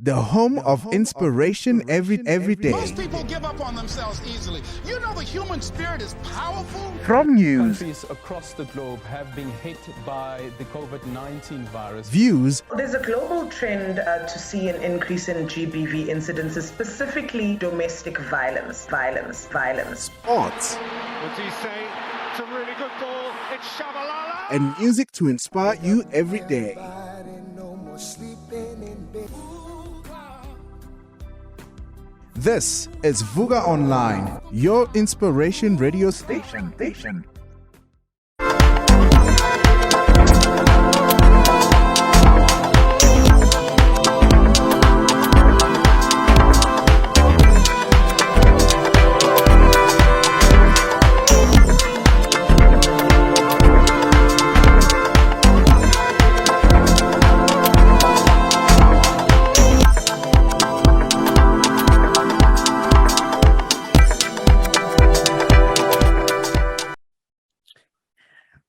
the home of inspiration every day. Most people give up on themselves easily. You know the human spirit is powerful. From news, countries across the globe have been hit by the COVID-19 virus. Views, there's a global trend to see an increase in GBV incidences, specifically domestic violence. Sports, What do you say? It's a really good ball. It's Shabalala. and music to inspire you every day. This is Vuka Online, your inspiration radio station.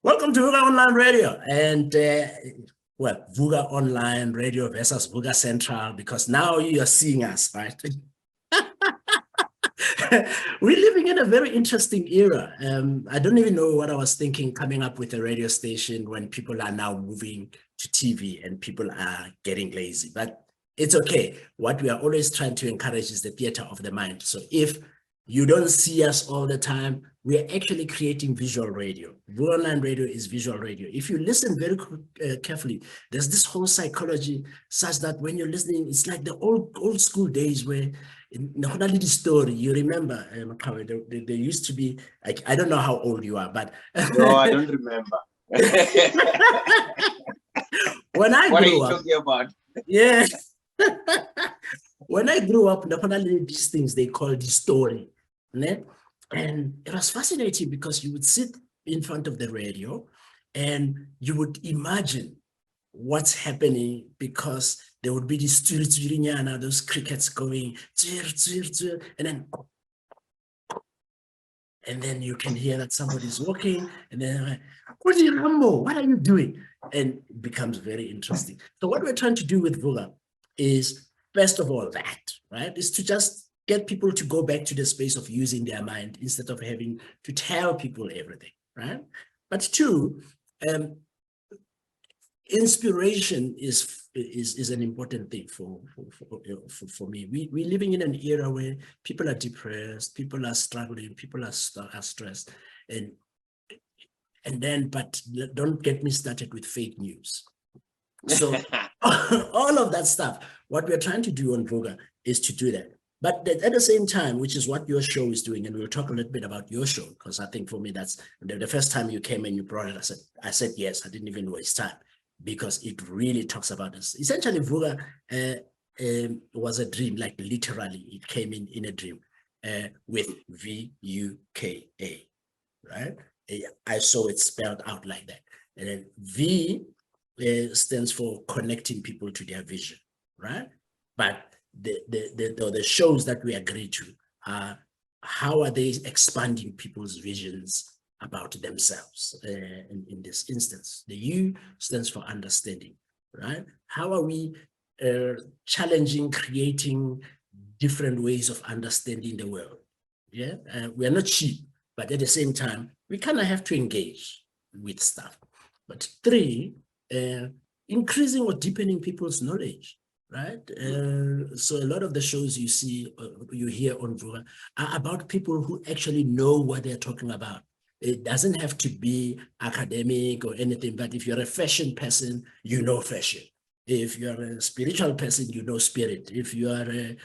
Welcome to Vuka Online Radio, and Vuka Online Radio versus Vuka Central, because now you are seeing us, right? We're living in a very interesting era. I don't even know what I was thinking coming up with a radio station when people are now moving to TV and people are getting lazy, but it's okay. What we are always trying to encourage is the theater of the mind. So if you don't see us all the time, we are actually creating visual radio. Vuka Online Radio is visual radio. If you listen very carefully, there's this whole psychology such that when you're listening, it's like the old school days where in the little story, you remember, Maqhawe, there used to be, like, I don't know how old you are, but no, I don't remember. When I what are grew you up, talking about? yeah. When I grew up, these things they called the story. Né? And it was fascinating because you would sit in front of the radio and you would imagine what's happening, because there would be these those crickets going, and then you can hear that somebody's walking, and then like, what are you doing? And it becomes very interesting. So what we're trying to do with Vuka is, first of all, is to just get people to go back to the space of using their mind instead of having to tell people everything, right? But two, inspiration is an important thing for me. We're living in an era where people are depressed, people are struggling, people are stressed, but don't get me started with fake news. So all of that stuff, what we're trying to do on Vuka is to do that. But at the same time, which is what your show is doing, and we'll talk a little bit about your show, because I think for me, that's the first time you came and you brought it, I said yes, I didn't even waste time, because it really talks about this. Essentially, Vuka was a dream, like literally, it came in a dream with VUKA, right? I saw it spelled out like that. And then V stands for connecting people to their vision, right? But the shows that we agree to are, how are they expanding people's visions about themselves? In this instance, the U stands for understanding, right? How are we challenging, creating different ways of understanding the world? Yeah, we are not cheap, but at the same time, we kind of have to engage with stuff. But three, increasing or deepening people's knowledge, right? So a lot of the shows you see, you hear on Vuka are about people who actually know what they're talking about. It doesn't have to be academic or anything, but if you're a fashion person, you know fashion. If you're a spiritual person, you know spirit. If you are a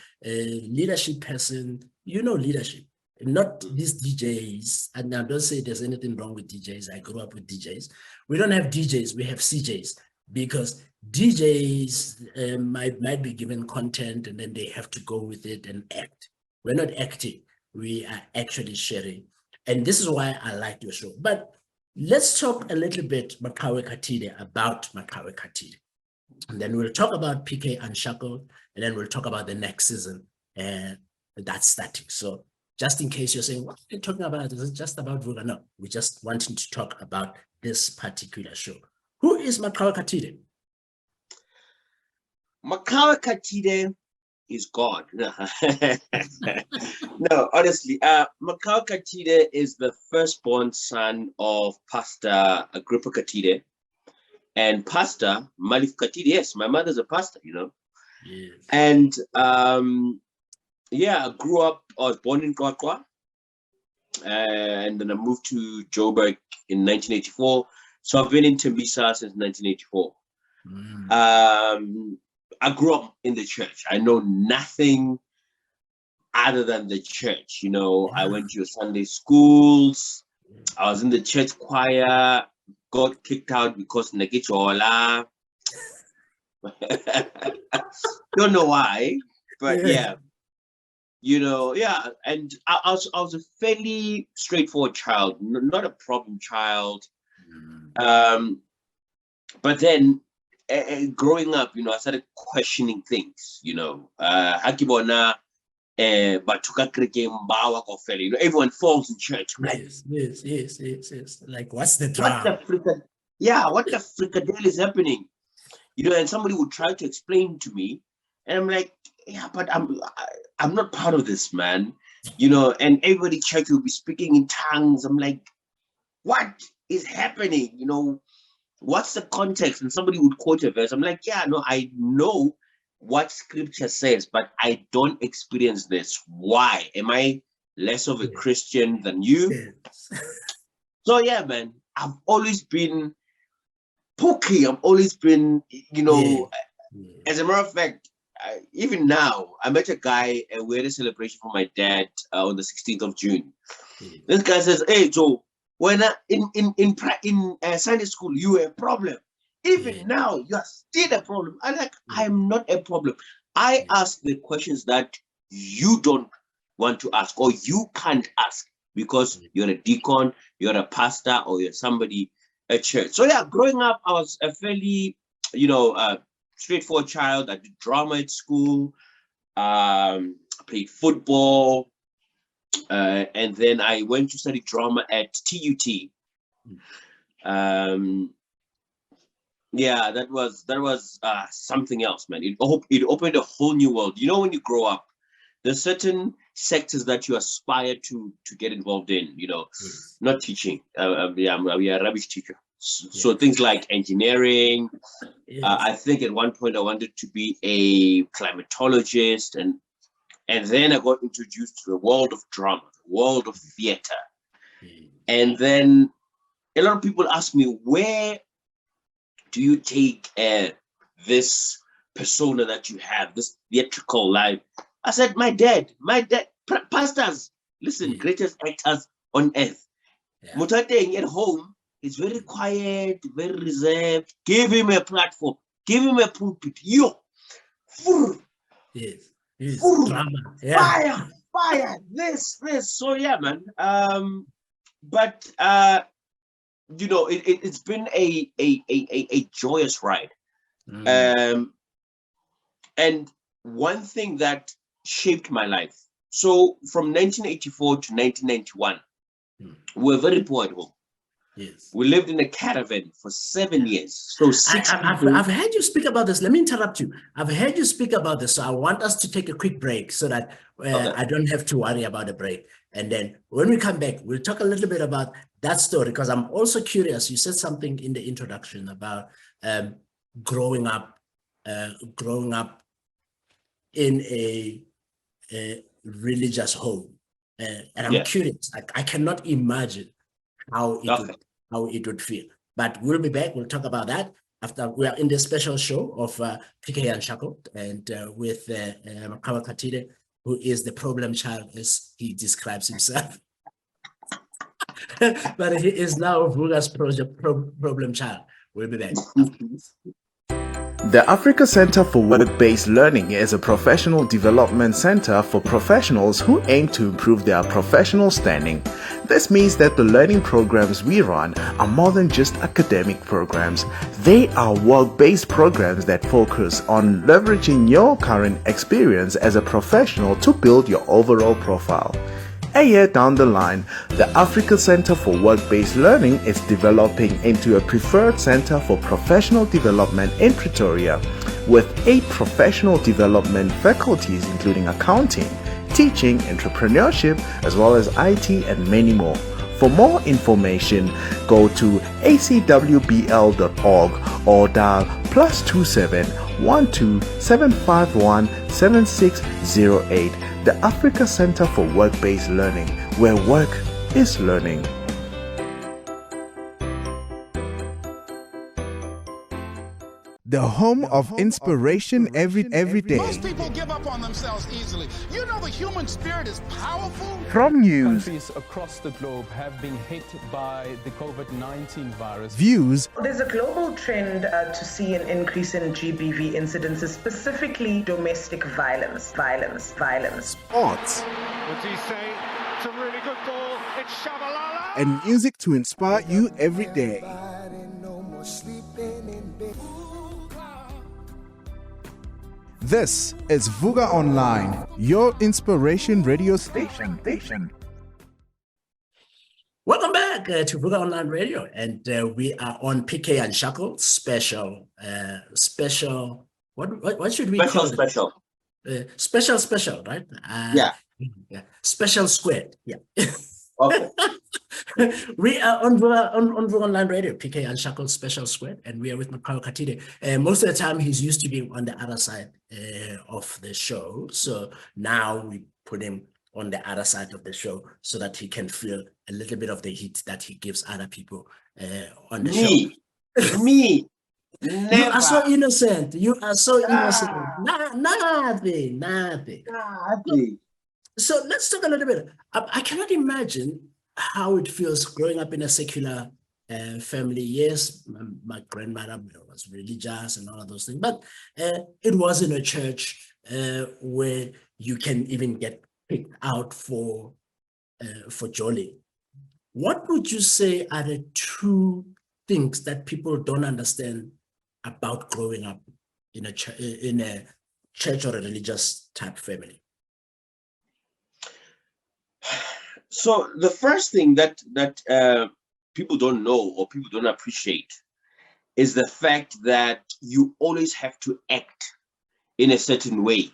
leadership person, you know leadership. Not these DJs, and now don't say there's anything wrong with DJs. I grew up with DJs. We don't have DJs, we have CJs, because DJs might be given content and then they have to go with it and act. We're not acting, we are actually sharing. And this is why I like your show. But let's talk a little bit, Maqhawe Khathide, about Maqhawe Khathide. And then we'll talk about PKUnshackled, and then we'll talk about the next season, and that's static. So just in case you're saying, what are you talking about? Is it just about Vuka? No, we're just wanting to talk about this particular show. Who is Maqhawe Khathide? Maqhawe Khathide is God. No, honestly, Maqhawe Khathide is the firstborn son of Pastor Vuka Khathide and Pastor Malif Khathide. Yes, my mother's a pastor, Yes. And I grew up. I was born in Kwakwa, and then I moved to Joburg in 1984. So I've been in Tembisa since 1984. I grew up in the church. I know nothing other than the church. I went to Sunday schools. I was in the church choir. Got kicked out because Negichola. Don't know why, but yeah. And I was a fairly straightforward child, not a problem child. But then growing up, I started questioning things. Hakibona, batuka krike mbawa kofele. Everyone falls in church. Yes. Like, what's the drama? What the fricadelle is happening? And somebody would try to explain to me, and I'm like, yeah, but I'm not part of this, man. And everybody church will be speaking in tongues. I'm like, what is happening? What's the context? And somebody would quote a verse. I'm like, yeah, no, I know what scripture says, but I don't experience this. Why? Am I less of a Christian than you? Yes. So yeah, man, I've always been pokey. I've always been, as a matter of fact, even now, I met a guy and we had a celebration for my dad on the 16th of June. This guy says, hey, Joe, when in Sunday school, you were a problem. Even now, you are still a problem. I'm like, I'm not a problem. I ask the questions that you don't want to ask or you can't ask because you're a deacon, you're a pastor, or you're somebody at church. So yeah, growing up, I was a fairly, straightforward child. I did drama at school, played football, and then I went to study drama at TUT. That was something else, man. It opened a whole new world. When you grow up, there's certain sectors that you aspire to get involved in. Not teaching. We are a rubbish teacher. So things like engineering. I think at one point I wanted to be a climatologist, and then I got introduced to the world of drama, the world of theater. And then a lot of people ask me, where do you take this persona that you have, this theatrical life? I said, my dad, pastors, listen, greatest actors on earth. Mutateng at home is very quiet, very reserved. Give him a platform, give him a pulpit. Drama. Fire, this. So yeah, man. But it's been a joyous ride. And one thing that shaped my life. So from 1984 to 1991, we were very poor at home. Yes. We lived in a caravan for 7 years. So I've heard you speak about this. Let me interrupt you. I've heard you speak about this. So I want us to take a quick break so that I don't have to worry about a break. And then when we come back, we'll talk a little bit about that story, because I'm also curious. You said something in the introduction about growing up in a religious home. And I'm curious. I cannot imagine how it would feel. But we'll be back. We'll talk about that after we are in this special show of PKUnshackled and with Maqhawe Khathide, who is the problem child, as he describes himself. But he is now Vuka's problem child. We'll be back after this. The Africa Center for Work-Based Learning is a professional development center for professionals who aim to improve their professional standing. This means that the learning programs we run are more than just academic programs. They are work-based programs that focus on leveraging your current experience as a professional to build your overall profile. A year down the line, the Africa Center for Work-Based Learning is developing into a preferred center for professional development in Pretoria. with 8 professional development faculties including accounting, teaching, entrepreneurship, as well as IT and many more. For more information, go to acwbl.org or dial +27 12 751 7608. The Africa Center for Work-Based Learning, where work is learning. The home of inspiration every day. Most people give up on themselves easily. You know the human spirit is powerful. From news, Countries across the globe have been hit by the COVID-19 virus. views, There's a global trend to see an increase in GBV incidences, specifically domestic violence. sports, What do you say? It's a really good ball. It's Shabalala. and music to inspire you every day. This is Vuka Online, your inspiration radio station. Welcome back to Vuka Online Radio, and we are on PKUnshackled special. What should we call it? Special, right? Yeah. Special squared. Yeah. Okay. We are on Vuka Online Radio, PKUnshackled Special Squared, and we are with Maqhawe Khathide. Most of the time, he's used to being on the other side of the show. So now we put him on the other side of the show so that he can feel a little bit of the heat that he gives other people on the show. Me. You are so innocent. You are so innocent. Nothing. So let's talk a little bit. I cannot imagine how it feels growing up in a secular family. Yes, my grandmother was religious and all of those things, but it was in a church where you can even get picked out for jolly. What would you say are the two things that people don't understand about growing up in a church or a religious type family? So the first thing that people don't know or people don't appreciate is the fact that you always have to act in a certain way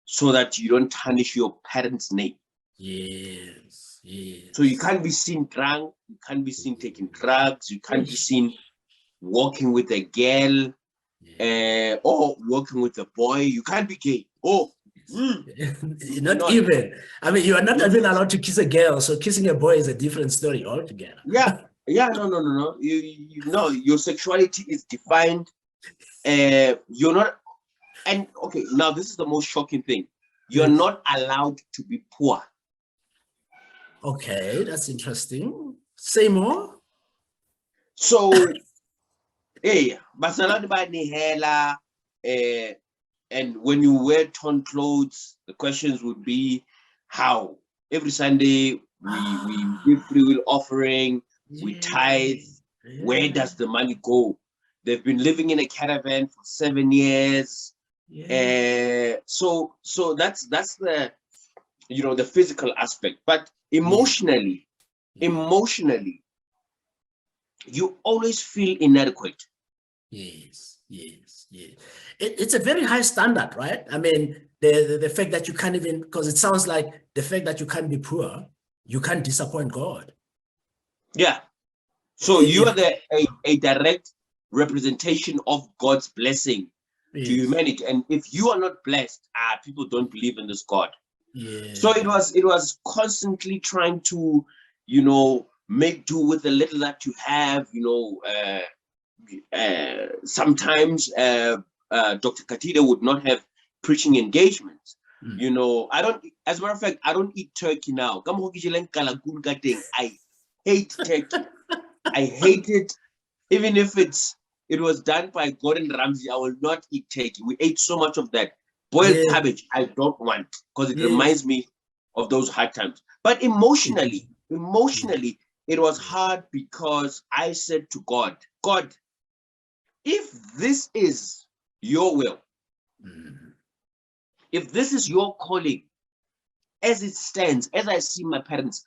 so that you don't tarnish your parents' name. Yes. So you can't be seen drunk, you can't be seen taking drugs, you can't be seen walking with a girl or walking with a boy. You can't be gay. Not even. I mean, you are not even allowed to kiss a girl, so kissing a boy is a different story altogether. No. You know, your sexuality is defined. You're not. And okay, now this is the most shocking thing. You're not allowed to be poor. Okay, that's interesting. Say more. So, hey, Basalad by Nihela, and when you wear torn clothes, the questions would be how every Sunday we give free will offering, we tithe. Where does the money go? They've been living in a caravan for 7 years. So that's the the physical aspect, but emotionally, you always feel inadequate. Yes. It's a very high standard, right? I mean, the fact that you can't even, because it sounds like the fact that you can't be poor, you can't disappoint God. Yeah. So you are a direct representation of God's blessing to humanity. And if you are not blessed, people don't believe in this God. Yeah. So it was constantly trying to, make do with the little that you have, sometimes Dr. Khathide would not have preaching engagements. I don't, as a matter of fact, I don't eat turkey now. I hate turkey. I hate it. Even if it was done by Gordon Ramsay, I will not eat turkey. We ate so much of that. Boiled cabbage, I don't want, because it reminds me of those hard times. But emotionally, it was hard because I said to God, if this is your will, if this is your calling, as it stands, as I see my parents,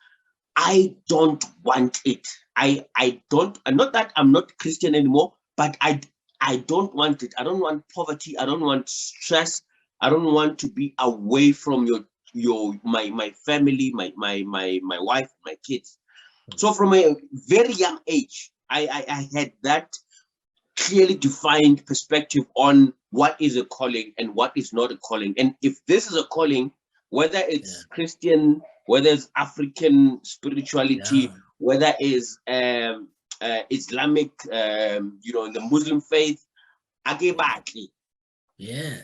I don't want it. I don't, not that I'm not Christian anymore, but I I don't want it. I don't want poverty. I don't want stress. I don't want to be away from my family, my wife, my kids. So from a very young age, I had that clearly defined perspective on what is a calling and what is not a calling. And if this is a calling, whether it's Christian, whether it's African spirituality, whether it's Islamic, in the Muslim faith, yeah,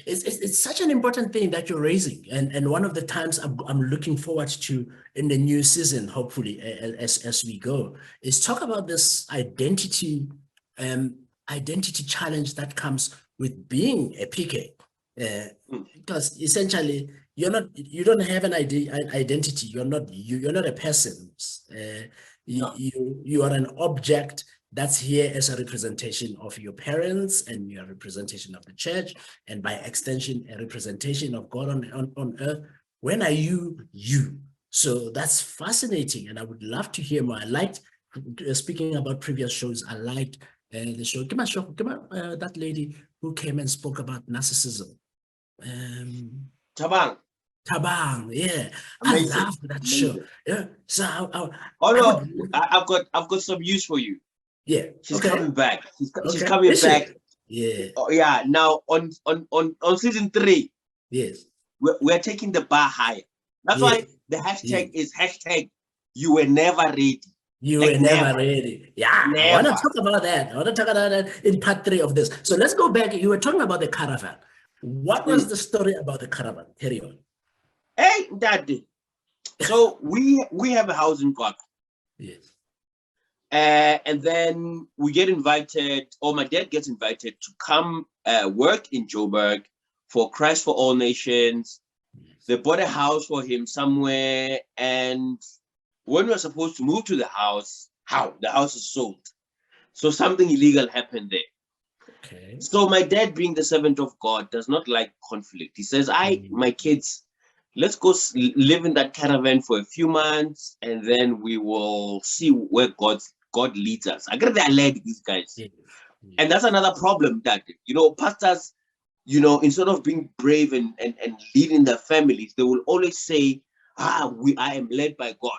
it's such an important thing that you're raising, and one of the times I'm looking forward to in the new season, hopefully as we go, is talk about this identity challenge that comes with being a PK, because essentially you don't have an identity. You're not a person. You are an object that's here as a representation of your parents and your representation of the church, and by extension, a representation of God on earth. When are you? So that's fascinating, and I would love to hear more. I liked, speaking about previous shows, I liked the show. That lady who came and spoke about narcissism. Tabang, yeah. Amazing. I love that show. Yeah. So I've got some news for you. Yeah, she's coming back. She's coming back. Yeah. Oh, yeah. Now on season 3, yes, we're taking the bar higher. That's why the hashtag is hashtag you were never ready. You were never ready. Yeah, never. I want to talk about that. In part 3 of this. So let's go back. You were talking about the caravan. What was the story about the caravan? Carry on. Hey, Daddy. So we have a house in Kwak. Yes. And then we get invited, or my dad gets invited to come work in Joburg for Christ for All Nations. Yes. They bought a house for him somewhere, and when we were supposed to move to the house, the house is sold. So something illegal happened there. Okay. So my dad, being the servant of God, does not like conflict. He says, my kids, let's go live in that caravan for a few months, and then we will see where God leads us. I get that led these guys. Yeah. And that's another problem that, pastors, instead of being brave and leading their families, they will always say, I am led by God,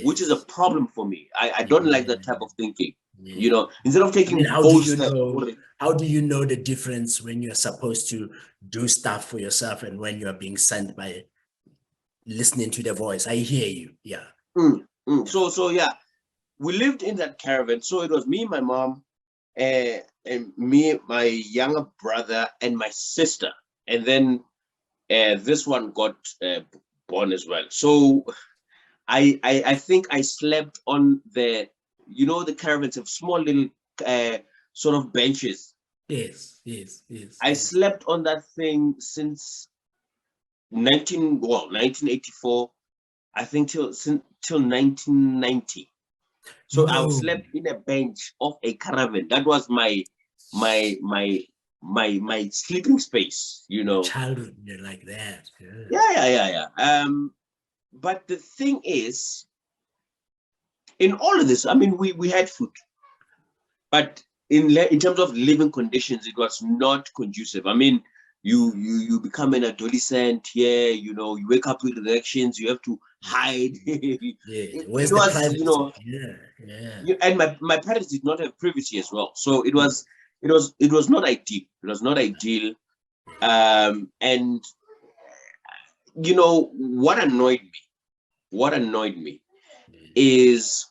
which is a problem for me. I don't like that type of thinking. Yeah. Instead of taking how do you know the difference when you're supposed to do stuff for yourself and when you're being sent by listening to the voice? I hear you. Yeah. So yeah. We lived in that caravan. So it was me, my mom, and me, my younger brother, and my sister. And then this one got born as well. So I think I slept on the caravans have small little sort of benches. Yes. I slept on that thing since 1984, I think till 1990. So I slept in a bench of a caravan. That was my sleeping space, Childhood, you're like that. Yeah. But the thing is, in all of this, I mean, we had food, but in terms of living conditions, it was not conducive. I mean, you become an adolescent here, you wake up with elections, you have to hide. Where's the privacy? And my parents did not have privacy as well, so it was not ideal. It was not ideal. And what annoyed me is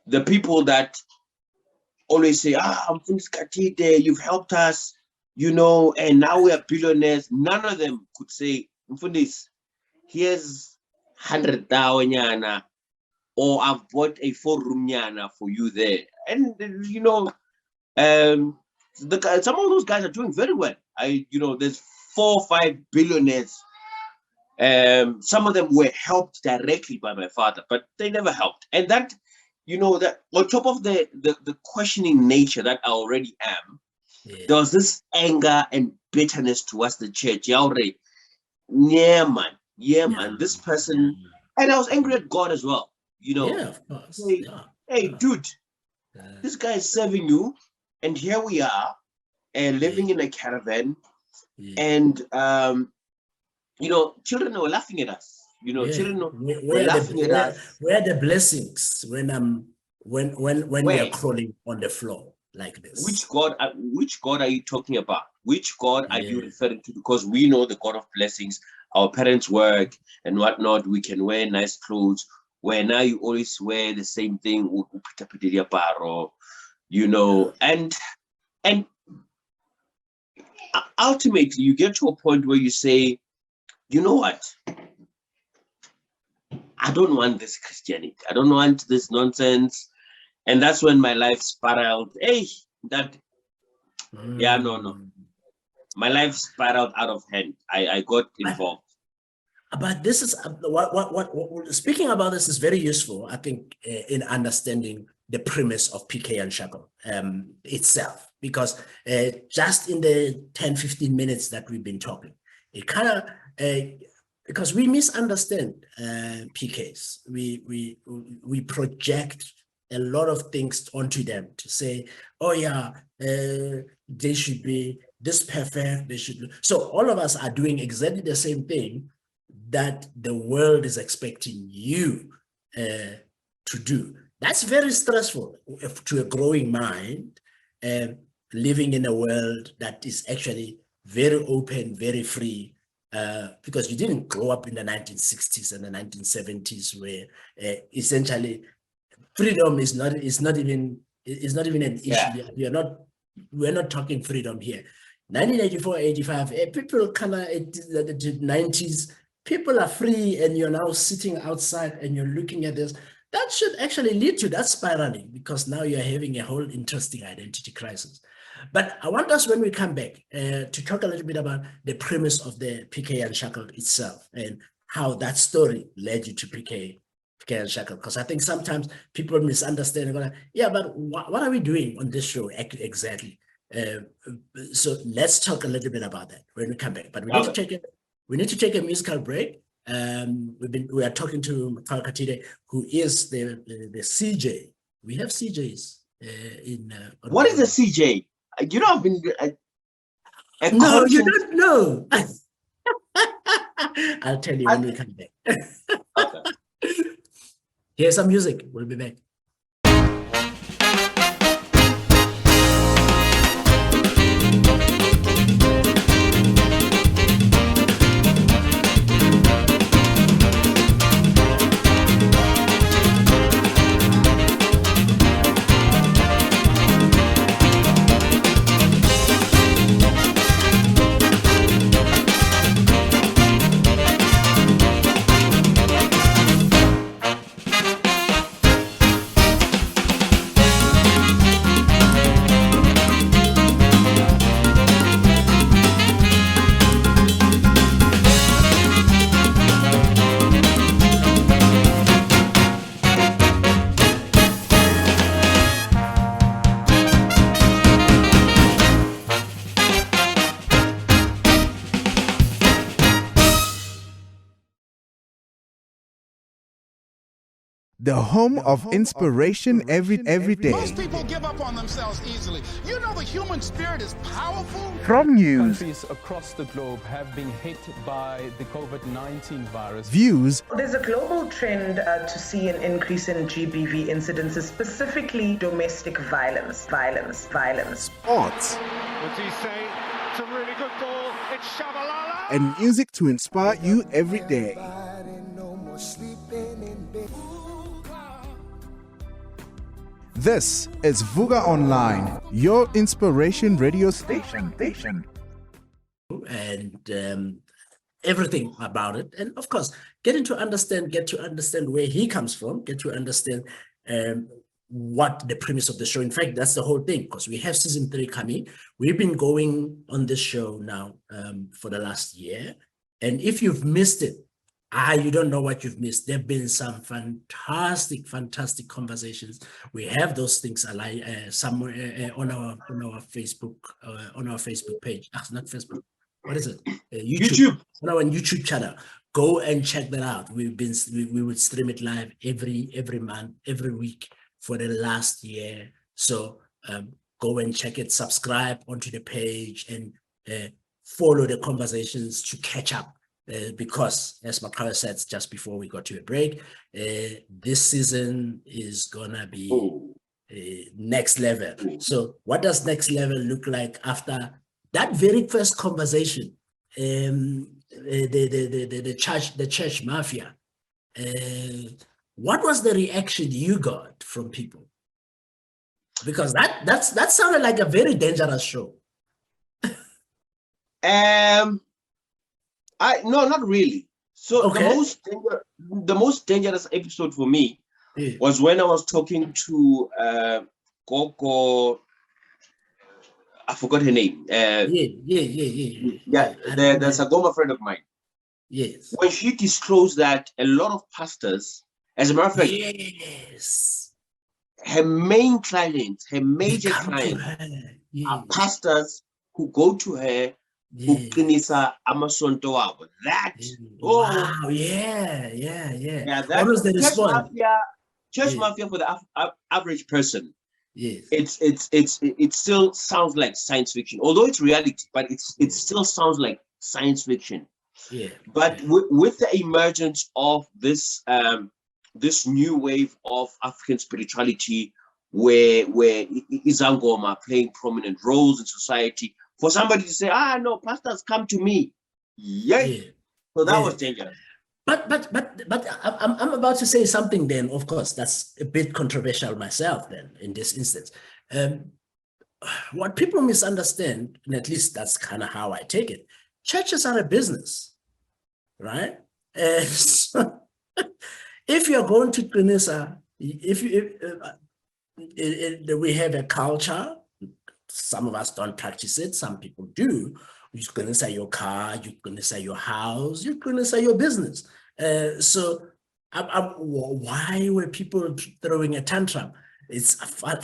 the people that always say, I'm from Khathide, you've helped us, and now we are billionaires. None of them could say, Mfundis, here's 100,000 or I've bought a 4-room nyana for you there. And some of those guys are doing very well. There's 4 or 5 billionaires. Some of them were helped directly by my father, but they never helped. And that, that on top of the questioning nature that I already am, there was this anger and bitterness towards the church. Yeah, man, this person, and I was angry at God as well. Of course. Hey, dude, this guy is serving you, And here we are, living in a caravan, Yeah. and children were laughing at us. Children were laughing at us. Where are the blessings when we are crawling on the floor like this? Which God are you talking about? Which God are you referring to? Because we know the God of blessings. Our parents work and whatnot. We can wear nice clothes. Where now you always wear the same thing, and ultimately you get to a point where you say, you know what? I don't want this Christianity. I don't want this nonsense. And that's when my life spiraled. No. My life spiraled out of hand. I got involved. But this is what speaking about this is very useful, I think, in understanding the premise of PKUnshackled itself, because just in the 10-15 minutes that we've been talking, it kind of because we misunderstand PKs. We project a lot of things onto them to say, oh yeah, they should be this perfect, they should. So all of us are doing exactly the same thing that the world is expecting you to do. That's very stressful to a growing mind, living in a world that is actually very open, very free, because you didn't grow up in the 1960s and the 1970s where essentially freedom is not even an issue. We're not talking freedom here. 1984, 85, people kind of the 90s, people are free, and you're now sitting outside and you're looking at this. That should actually lead to that spiraling, because now you're having a whole interesting identity crisis. But I want us, when we come back, to talk a little bit about the premise of the PKUnshackled itself and how that story led you to PKUnshackled. Because I think sometimes people misunderstand and go, yeah, but what are we doing on this show exactly? So let's talk a little bit about that when we come back. But we need to take a musical break. We are talking to Maqhawe Khathide, who is the CJ. We have CJs in. What is a CJ? You know, I've been. No, you don't know. I'll tell you when we come back. Okay. Here's some music. We'll be back. The home of inspiration every day. Most people give up on themselves easily. You know the human spirit is powerful. From news, Countries across the globe have been hit by the COVID-19 virus. views, There's a global trend to see an increase in GBV incidences, specifically domestic violence. sports, What do you say? It's a really good ball. It's Shabalala. and music to inspire you every day. This is Vuka Online, your inspiration radio station. And everything about it, and of course get to understand where he comes from, get to understand what the premise of the show. In fact, that's the whole thing, because we have season 3 coming. We've been going on this show now for the last year, and if you've missed it, you don't know what you've missed. There have been some fantastic conversations. We have those things somewhere on our Facebook page. Not Facebook. What is it? YouTube. On our YouTube channel. Go and check that out. We would stream it live every month, every week for the last year. So go and check it, subscribe onto the page, and follow the conversations to catch up. Because, as Maqhawe said just before we got to a break, this season is gonna be next level. So what does next level look like after that very first conversation? The church mafia. What was the reaction you got from people? Because that sounded like a very dangerous show. No, not really. So Okay. the most dangerous episode for me was when I was talking to Coco. I forgot her name. Yeah. There's a Goma friend of mine. Yes. When she disclosed that a lot of pastors, as a matter of fact, Yes. her main clients, her major Come to clients her. are pastors who go to her, who kinisa amasonto wabo. That Wow. Yeah. that What was the church response? mafia for the average person. Yes. It still sounds like science fiction, although it's reality, but it still sounds like science fiction. Yeah. But with the emergence of this this new wave of African spirituality, where Izangoma are playing prominent roles in society, for somebody to say, no, pastors come to me, so that was dangerous. But I'm about to say something then, of course, that's a bit controversial myself then in this instance. What people misunderstand, and at least that's kind of how I take it, churches are a business, right? So if you're going to Kunisa, we have a culture, some of us don't practice it, some people do. You're going to say your car, you're going to say your house, you're going to say your business. So why were people throwing a tantrum? It's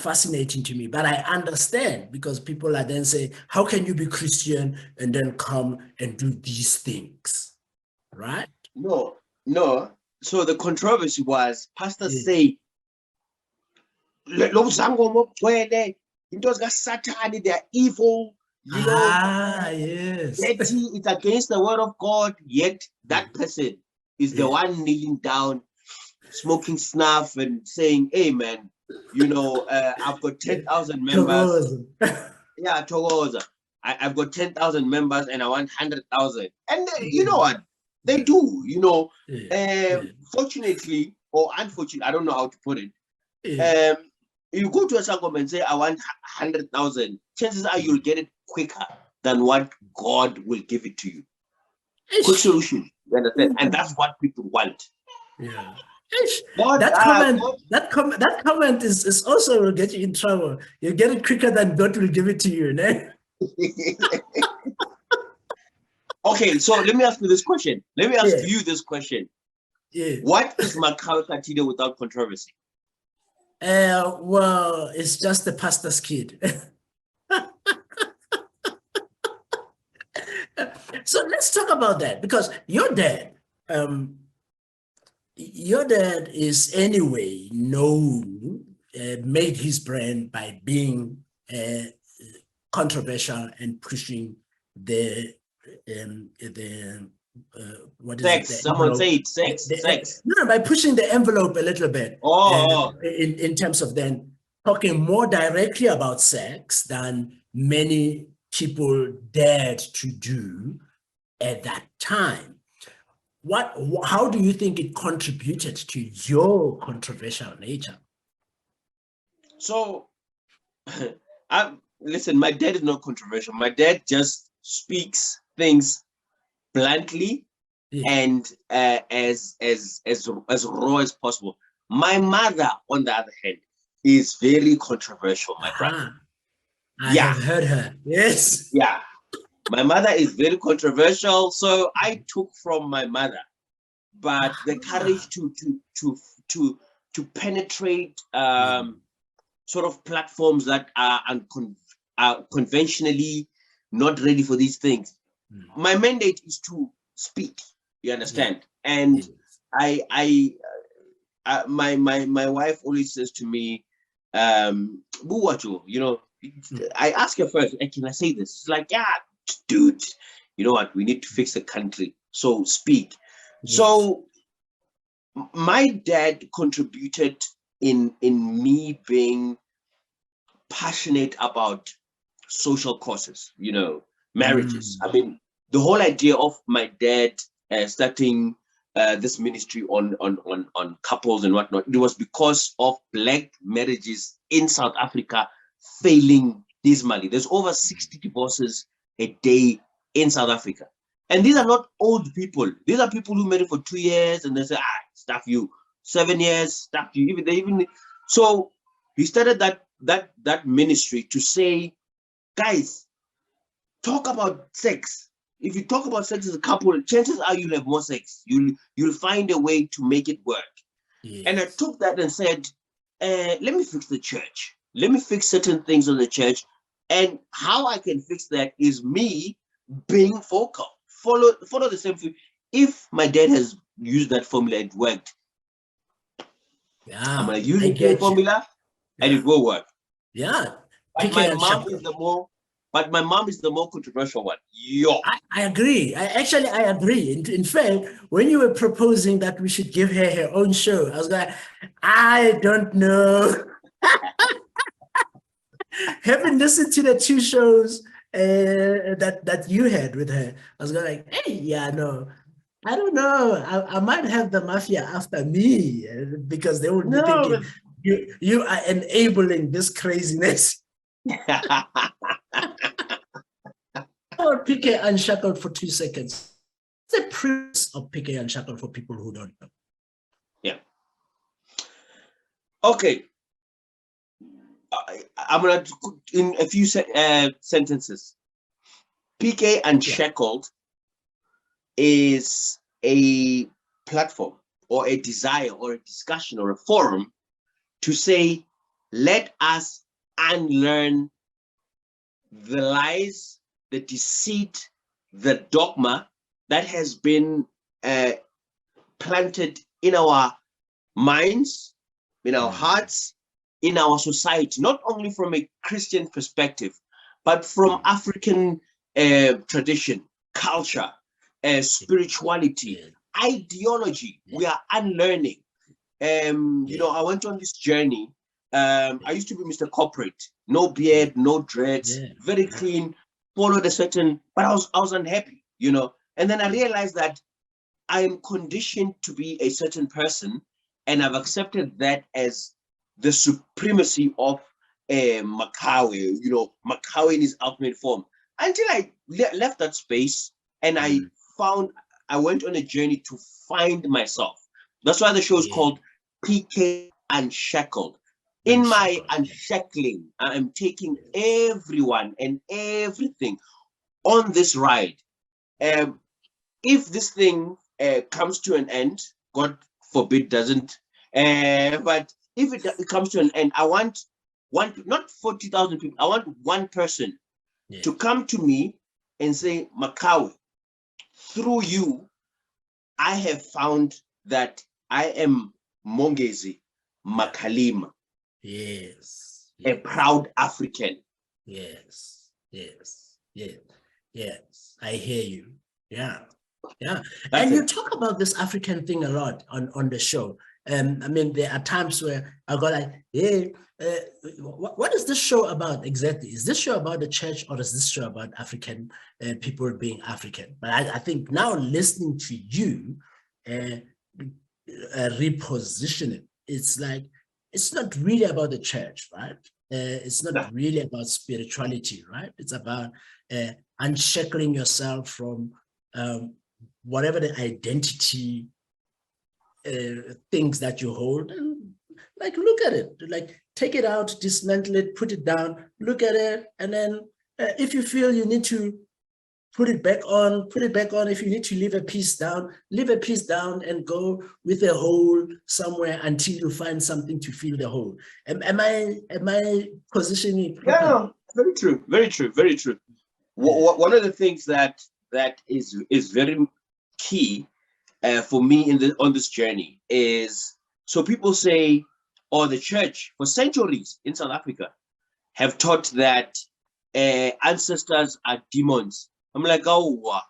fascinating to me, but I understand, because people are then saying, how can you be Christian and then come and do these things, right? No. So the controversy was pastors say, they're evil. You know, yes. it's against the word of God, yet that person is the one kneeling down, smoking snuff and saying, hey man, I've got 10,000 members. Togoza. I've got 10,000 members and I want 100,000. And you know what? They do, fortunately or unfortunately, I don't know how to put it. You go to a Sangom and say, I want 100,000. Chances are you'll get it quicker than what God will give it to you. Quick solution, you understand? And that's what people want. Yeah. That comment is also will get you in trouble. You get it quicker than God will give it to you, né? Okay, so let me ask you this question. Let me ask you this question. What is Maqhawe Khathide without controversy? Well, it's just the pastor's kid. So let's talk about that, because your dad is anyway known, made his brand by being controversial and pushing the what is sex. It? Someone say it. Sex. No, by pushing the envelope a little bit. In terms of then talking more directly about sex than many people dared to do at that time. How do you think it contributed to your controversial nature? So, listen, my dad is not controversial. My dad just speaks things bluntly and as raw as possible. My mother, on the other hand, is very controversial, my brother. I have heard her. Yes. Yeah. My mother is very controversial, so I took from my mother, but the courage to penetrate sort of platforms that are conventionally not ready for these things. My mandate is to speak. You understand? And my wife always says to me, "Buwacho, I asked her first, "Hey, can I say this?" She's like, "Yeah, dude, you know what? We need to fix the country. So speak." Yes. So my dad contributed in me being passionate about social causes, marriages. I mean, the whole idea of my dad starting this ministry on couples and whatnot, it was because of Black marriages in South Africa failing dismally. There's over 60 divorces a day in South Africa. And these are not old people. These are people who married for 2 years and they say, stuff you. 7 years, stuff you. So he started that ministry to say, guys, talk about sex. If you talk about sex as a couple, chances are you'll have more sex. You'll find a way to make it work. Yes. And I took that and said, let me fix the church. Let me fix certain things on the church. And how I can fix that is me being vocal. Follow the same thing. If my dad has used that formula, it worked. Yeah, I'm gonna use the same formula, and it will work. Yeah. But my mom is the more controversial one. I agree. I agree. In fact, when you were proposing that we should give her own show, I was like, I don't know. Having listened to the 2 shows that you had with her, I was like, hey, yeah, no, I don't know. I might have the mafia after me because they would be thinking you are enabling this craziness. PK Unshackled for 2 seconds. What's the premise of PK Unshackled for people who don't know? Yeah. Okay. I'm going to, in a few sentences. PK Unshackled is a platform or a desire or a discussion or a forum to say, let us unlearn the lies, the deceit, the dogma that has been planted in our minds, in our hearts, in our society, not only from a Christian perspective, but from African tradition, culture, spirituality, ideology. We are unlearning. I went on this journey. I used to be Mr. Corporate, no beard, no dreads, very clean, followed a certain, but I was unhappy, and then I realized that I am conditioned to be a certain person, and I've accepted that as the supremacy of Maqhawe, Maqhawe in his ultimate form, until I left that space and I went on a journey to find myself. That's why the show is called PK Unshackled. In my unshackling, I am taking everyone and everything on this ride. If this thing comes to an end, God forbid doesn't, but if it comes to an end, I want not 40,000 people, I want one person to come to me and say, Maqhawe, through you, I have found that I am Mongezi Makhalima. Yes. A proud African. Yes. I hear you. Yeah. And you talk about this African thing a lot on the show. I mean, there are times where I go like, hey, what is this show about exactly? Is this show about the church, or is this show about African people being African? But I think now listening to you reposition it, it's like, it's not really about the church, right? It's not really about spirituality, right? It's about unshackling yourself from whatever the identity things that you hold, and like look at it, like take it out, dismantle it, put it down, look at it, and then if you feel you need to put it back on, put it back on. If you need to leave a piece down, leave a piece down and go with a hole somewhere until you find something to fill the hole. Am I positioning it properly? Yeah, very true, very true, very true. One of the things that is very key for me on this journey is, so people say, the church for centuries in South Africa have taught that ancestors are demons. I'm like, oh,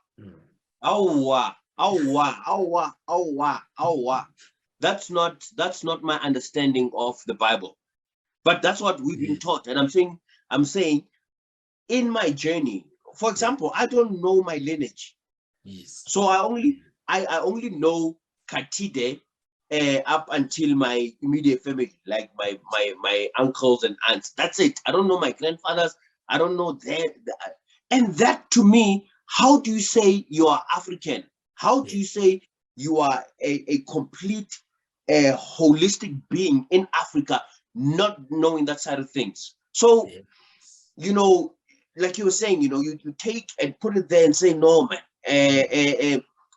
that's not my understanding of the Bible. But that's what we've been taught. And I'm saying in my journey, for example, I don't know my lineage. Yes. So I only know Khathide up until my immediate family, like my uncles and aunts. That's it. I don't know my grandfathers. I don't know that. And that to me, how do you say you are African? How do you say you are a complete holistic being in Africa, not knowing that side of things? So, you know, like you were saying, you know, you take and put it there and say, no, man,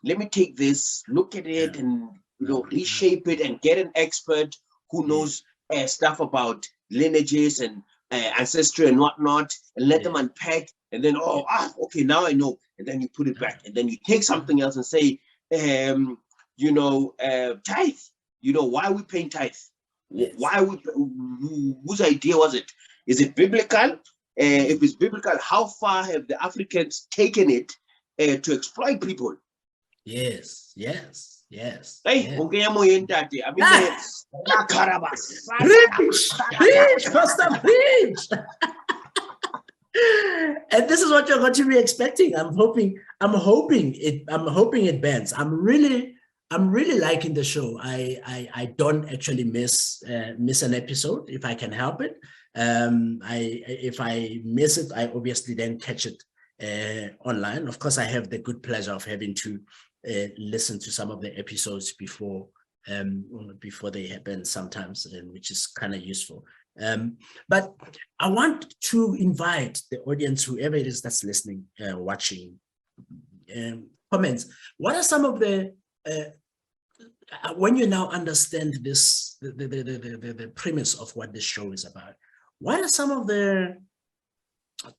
let me take this, look at it, and you know, reshape it and get an expert who knows stuff about lineages and ancestry and whatnot, and let them unpack, and then okay, now I know, and then you put it back, and then you take something else and say, you know, tithe. You know, why are we paying tithe? Why we? Whose idea was it? Is it biblical? If it's biblical, how far have the Africans taken it to exploit people? Yes. Hey, Yes. I mean, Preach, Pastor, preach. And this is what you're going to be expecting. I'm hoping it bends. I'm really liking the show. I don't actually miss an episode if I can help it. If I miss it, I obviously then catch it online. Of course, I have the good pleasure of having to listen to some of the episodes before they happen sometimes, which is kind of useful. But I want to invite the audience, whoever it is that's listening, watching, comments. What are some of the when you now understand this, the premise of what this show is about, what are some of the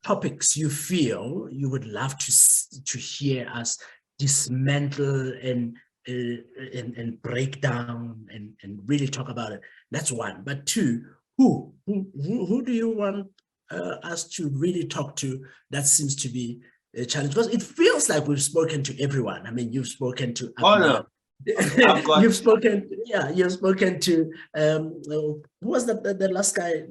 topics you feel you would love to hear us dismantle and break down and really talk about it? That's one. But two, who do you want us to really talk to? That seems to be a challenge, because it feels like we've spoken to everyone. I mean, you've spoken to you've spoken to who was the last guy,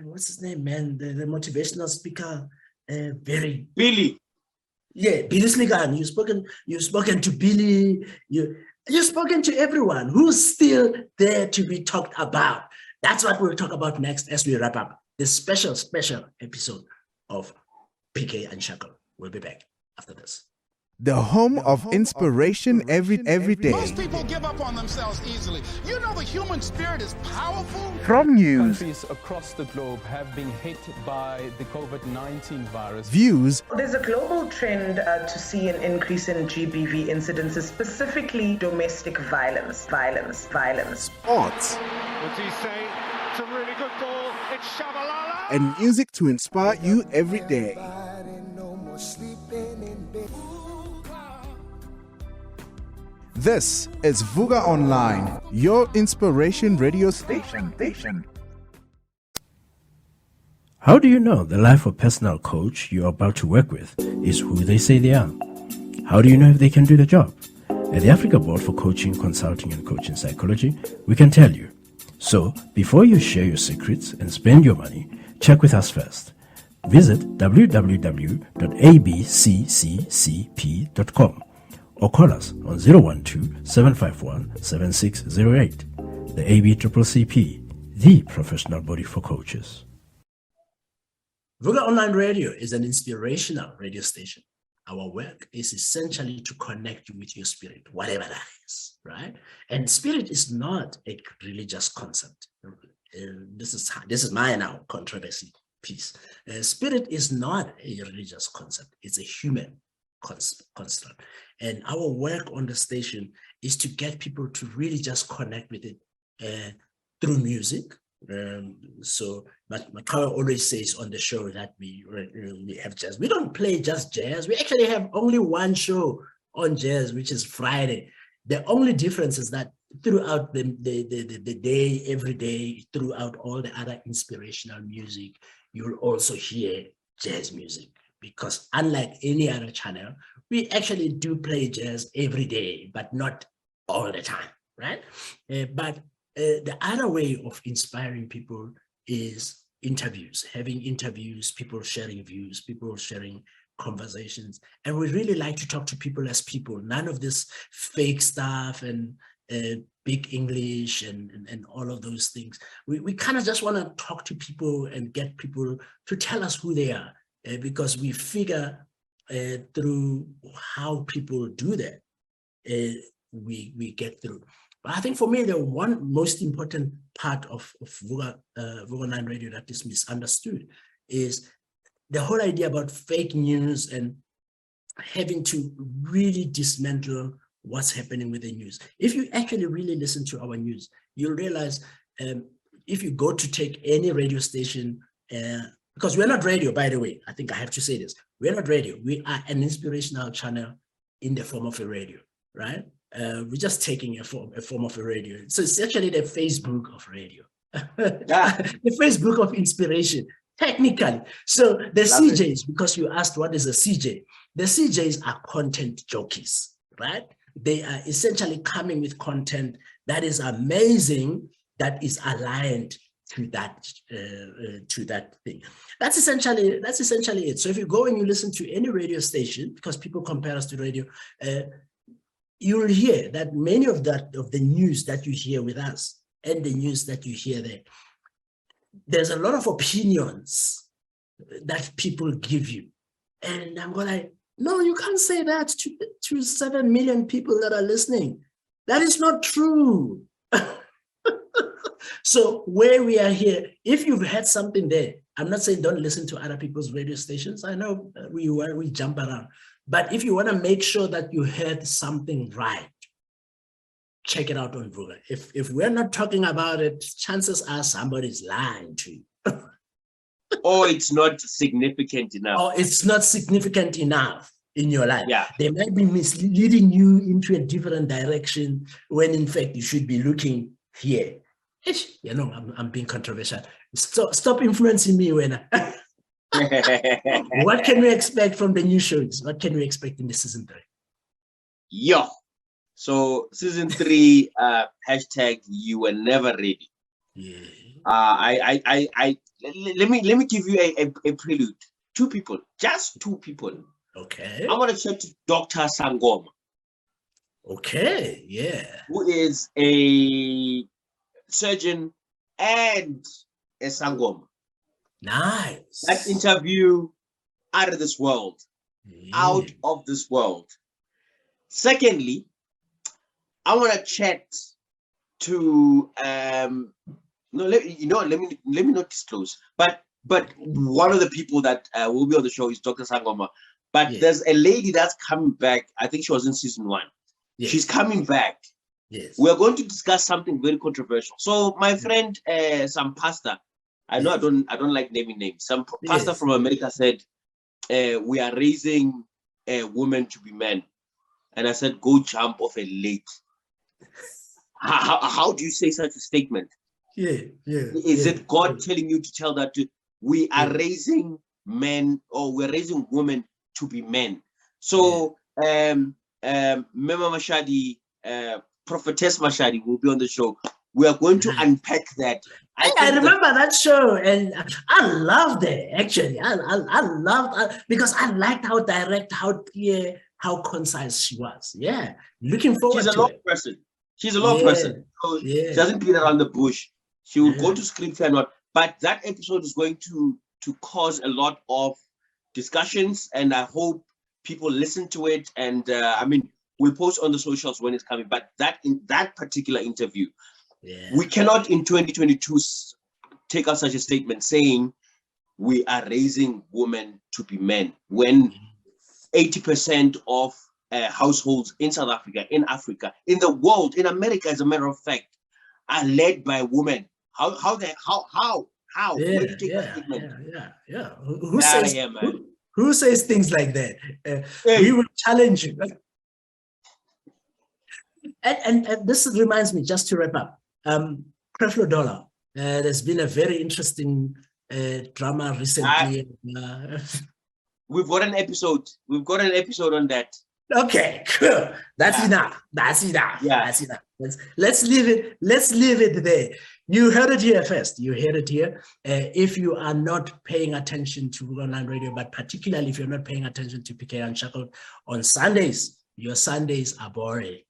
what's his name, man, the motivational speaker, Billy. Yeah, Billy Sligan. You've spoken to Billy. You've spoken to everyone who's still there to be talked about. That's what we'll talk about next as we wrap up this special episode of PK Unshackled. We'll be back after this. The home of inspiration every day. Most people give up on themselves easily. You know the human spirit is powerful. From news, Countries across the globe have been hit by the COVID-19 virus. views, There's a global trend to see an increase in GBV incidences, specifically domestic violence. sports, What do you say? It's a really good ball. It's Shabalala. and music to inspire you every day. This is Vuka Online, your inspiration radio station. How do you know the life of personal coach you're about to work with is who they say they are? How do you know if they can do the job? At the Africa Board for Coaching, Consulting and Coaching Psychology, we can tell you. So, before you share your secrets and spend your money, check with us first. Visit www.abccccp.com or call us on 012-751-7608. The ABCCP, the professional body for coaches. Vuka Online Radio is an inspirational radio station. Our work is essentially to connect you with your spirit, whatever that is, right? And spirit is not a religious concept. This is my now controversy piece. Spirit is not a religious concept. It's a human construct. And our work on the station is to get people to really just connect with it through music. But Maqhawe always says on the show that we have jazz. We don't play just jazz. We actually have only one show on jazz, which is Friday. The only difference is that throughout the day, every day, throughout all the other inspirational music, you'll also hear jazz music, because unlike any other channel, we actually do play jazz every day, but not all the time, right? But the other way of inspiring people is interviews, having interviews, people sharing views, people sharing conversations. And we really like to talk to people as people, none of this fake stuff and big English and all of those things. We kind of just want to talk to people and get people to tell us who they are, because we figure through how people do that, we get through. But I think for me, the one most important part of Vuka 9 Radio that is misunderstood is the whole idea about fake news and having to really dismantle what's happening with the news. If you actually really listen to our news, you'll realize if you go to take any radio station, because we're not radio, by the way, I think I have to say this, we're not radio, we are an inspirational channel in the form of a radio, right? We're just taking a form of a radio. So it's actually the Facebook of radio, the Facebook of inspiration, technically. So the CJs, because you asked what is a CJ, the CJs are content jockeys, right? They are essentially coming with content that is amazing, that is aligned to that thing. That's essentially it. So if you go and you listen to any radio station, because people compare us to radio, you'll hear that many of the news that you hear with us and the news that you hear there, there's a lot of opinions that people give you. And I'm going like, no, you can't say that to 7 million people that are listening. That is not true. So where we are here, if you've had something there, I'm not saying don't listen to other people's radio stations. I know we jump around. But if you want to make sure that you heard something right, check it out on Vuka. If we're not talking about it, chances are somebody's lying to you. Or it's not significant enough. Or it's not significant enough in your life. Yeah. They might be misleading you into a different direction when in fact you should be looking here. You know, I'm being controversial. Stop influencing me when What can we expect from the new shows? What can we expect in the season 3? Yo, so season 3, hashtag you were never ready. Yeah. Let me give you a prelude. 2 people, just 2 people. Okay. I want to chat to Dr. Sangoma. Okay, yeah. Who is a surgeon and a Sangoma. Nice. That interview, out of this world. Out of this world. Secondly, I want to chat to let me not disclose, but one of the people that will be on the show is Dr. Sangoma. But there's a lady that's coming back. I think she was in season 1. Yes. She's coming back. Yes. We're going to discuss something very controversial. So my friend, some pastor, I know I don't like naming names. Some pastor from America said, we are raising women to be men. And I said, go jump off a lake. How do you say such a statement? Is it God telling you to tell that we are raising men, or we're raising women to be men? So Mema Mashadi, Prophetess Mashadi will be on the show. We are going to unpack that. I remember that show, and I loved it, actually. I loved because I liked how direct, how clear, how concise she was. Yeah, looking forward to it. She's a law person. She's a law person. So she doesn't beat around the bush. She will go to scripture and what. But that episode is going to cause a lot of discussions, and I hope people listen to it. And we'll post on the socials when it's coming. But in that particular interview, we cannot in 2022 take out such a statement saying we are raising women to be men when 80% of households in South Africa, in Africa, in the world, in America, as a matter of fact, are led by women. How? Where do you take that statement? Who says things like that? We will challenge you. And this reminds me, just to wrap up, Creflo Dollar. There's been a very interesting drama recently. We've got an episode. We've got an episode on that. Okay, cool. That's enough. That's enough. Yeah. That's enough. Let's leave it. Let's leave it there. You heard it here first. You heard it here. If you are not paying attention to online radio, but particularly if you're not paying attention to PKUnshackled on Sundays, your Sundays are boring.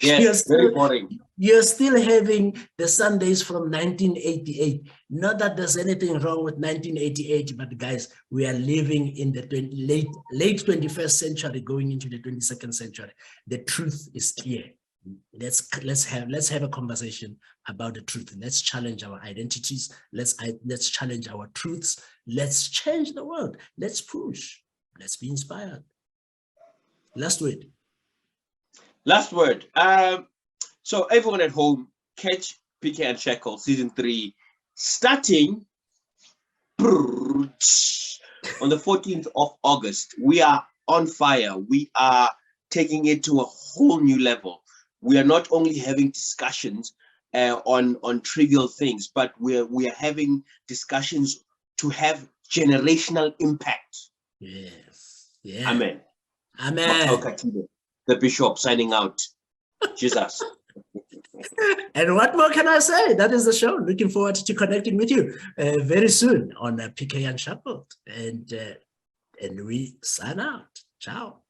Yes, very boring. You're still having the Sundays from 1988. Not that there's anything wrong with 1988, but guys, we are living in the late 21st century, going into the 22nd century. The truth is clear. Let's have a conversation about the truth. Let's challenge our identities. Let's challenge our truths. Let's change the world. Let's push. Let's be inspired. Last word. Last word. So everyone at home, catch PKUnshackled season 3, starting on the 14th of August. We are on fire. We are taking it to a whole new level. We are not only having discussions on trivial things, but we are having discussions to have generational impact. Yes. Yeah. Amen. Amen. Maqhawe Khathide, the bishop, signing out. Jesus. And what more can I say? That is the show. Looking forward to connecting with you very soon on PKUnshackled. And we sign out. Ciao.